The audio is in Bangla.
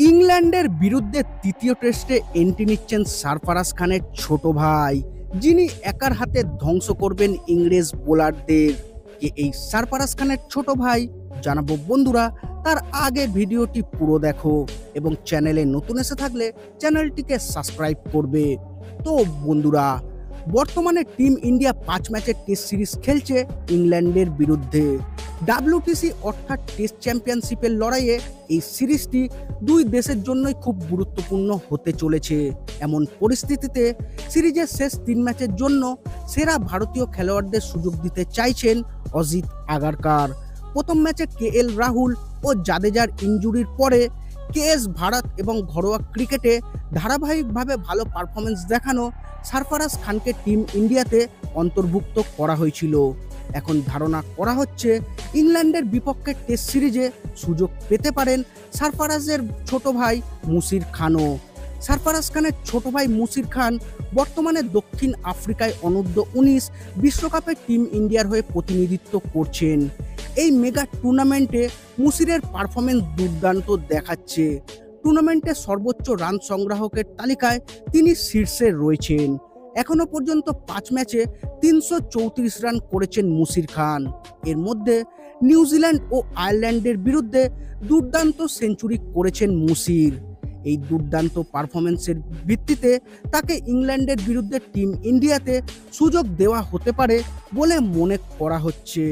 ইংল্যান্ডের বিরুদ্ধে তৃতীয় টেস্টে এন্ট্রি নিচ্ছেন সারফারাজ খানের ছোট ভাই, যিনি একার হাতে ধ্বংস করবেন ইংরেজ বোলারদের। কে এই সারফারাজ খানের ছোট ভাই জানাবো বন্ধুরা। তার আগে ভিডিওটি পুরো দেখো এবং চ্যানেলে নতুন এসে থাকলে চ্যানেলটিকে সাবস্ক্রাইব করবে। তো বন্ধুরা, বর্তমানে টিম ইন্ডিয়া 5 ম্যাচের টেস্ট সিরিজ খেলছে ইংল্যান্ডের বিরুদ্ধে। ডাব্লিউটিসি অর্থাৎ টেস্ট চ্যাম্পিয়নশিপের লড়াইয়ে এই সিরিজটি দুই দেশের জন্যই খুব গুরুত্বপূর্ণ হতে চলেছে। এমন পরিস্থিতিতে সিরিজের শেষ 3 ম্যাচের জন্য সেরা ভারতীয় খেলোয়াড়দের সুযোগ দিতে চাইছেন অজিত আগারকার। প্রথম ম্যাচে কেএল রাহুল ও জাদেজার ইনজুরির পরে কেএস ভারত এবং ঘরোয়া ক্রিকেটে ধারাবাহিকভাবে ভালো পারফরমেন্স দেখানো সারফারাজ খানকে টিম ইন্ডিয়াতে অন্তর্ভুক্ত করা হয়েছিল। এখন ধারণা করা হচ্ছে ইংল্যান্ডের বিপক্ষে টেস্ট সিরিজে সুযোগ পেতে পারেন সারফারাজের ছোট ভাই মুশির খানও। সারফারাজ খানের ছোট ভাই মুশির খান বর্তমানে দক্ষিণ আফ্রিকায় অনূর্ধ্ব-19 বিশ্বকাপে টিম ইন্ডিয়ার হয়ে প্রতিনিধিত্ব করছেন। এই মেগা টুর্নামেন্টে মুশিরের পারফরমেন্স দুর্দান্ত দেখাচ্ছে। টুর্নামেন্টে সর্বোচ্চ রান সংগ্রাহকের তালিকায় তিনি শীর্ষে রয়েছেন। এখনো পর্যন্ত 5 ম্যাচে 334 রান করেছেন মুশির খান। এর মধ্যে নিউজিল্যান্ড ও আয়ারল্যান্ডের বিরুদ্ধে দুর্দান্ত সেঞ্চুরি করেছেন মুশির। এই দুর্দান্ত পারফরমেন্সের ভিত্তিতে তাকে ইংল্যান্ডের বিরুদ্ধে টিম ইন্ডিয়াতে সুযোগ দেওয়া হতে পারে বলে মনে করা হচ্ছে।